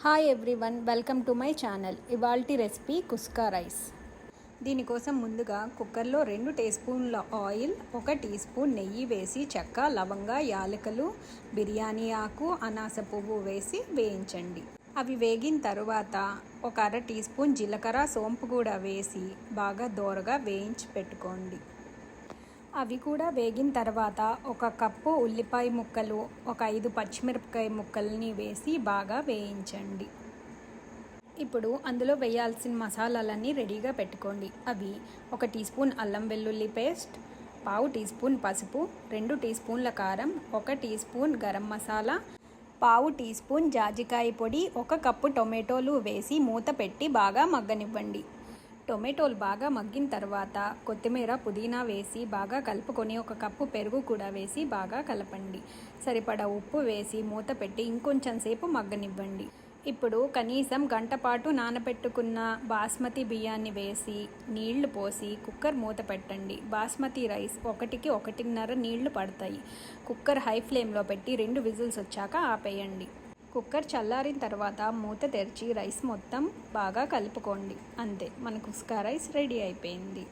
Hi everyone, welcome to my channel. ఇవాల్టి recipe kuska rice. దీనికోసం ముందుగా కుక్కర్లో 2 టీ స్పూన్ల ఆయిల్, 1 టీ స్పూన్ నెయ్యి వేసి చెక్క, లవంగ, యాలకులు, బిర్యానీ ఆకు, అనాస పువ్వు వేసి వేయించండి. అవి వేగిన తరువాత 1 అర టీ స్పూన్ జీలకర్ర, సోంపు కూడా వేసి బాగా దోరగా వేయించి పెట్టుకోండి. అవి కూడా వేగిన తర్వాత 1 కప్పు ఉల్లిపాయ ముక్కలు, 5 పచ్చిమిరపకాయ ముక్కల్ని వేసి బాగా వేయించండి. ఇప్పుడు అందులో వేయాల్సిన మసాలాలన్నీ రెడీగా పెట్టుకోండి. అవి 1 టీ స్పూన్ అల్లం వెల్లుల్లి పేస్ట్, 1/2 టీ స్పూన్ పసుపు, 2 టీ స్పూన్ల కారం, 1 tea spoon garam masala, 1/2 tea spoon జాజికాయ పొడి, 1 కప్పు టొమాటోలు వేసి మూత పెట్టి బాగా మగ్గనివ్వండి. టొమాటోలు బాగా మగ్గిన తర్వాత కొత్తిమీర, పుదీనా వేసి బాగా కలుపుకొని 1 కప్పు పెరుగు కూడా వేసి బాగా కలపండి. సరిపడా ఉప్పు వేసి మూత పెట్టి ఇంకొంచెం సేపు మగ్గనివ్వండి. ఇప్పుడు కనీసం గంట పాటు నానబెట్టుకున్న బాస్మతి బియ్యాన్ని వేసి నీళ్లు పోసి కుక్కర్ మూత పెట్టండి. బాస్మతి రైస్ 1కి 1.5 నీళ్లు పడతాయి. కుక్కర్ హై ఫ్లేమ్లో పెట్టి 2 విజిల్స్ వచ్చాక ఆపేయండి. కుక్కర్ చల్లారిన తర్వాత మూత తెరిచి రైస్ మొత్తం బాగా కలుపుకోండి. అంతే, మన కుస్కా రైస్ రెడీ అయిపోయింది.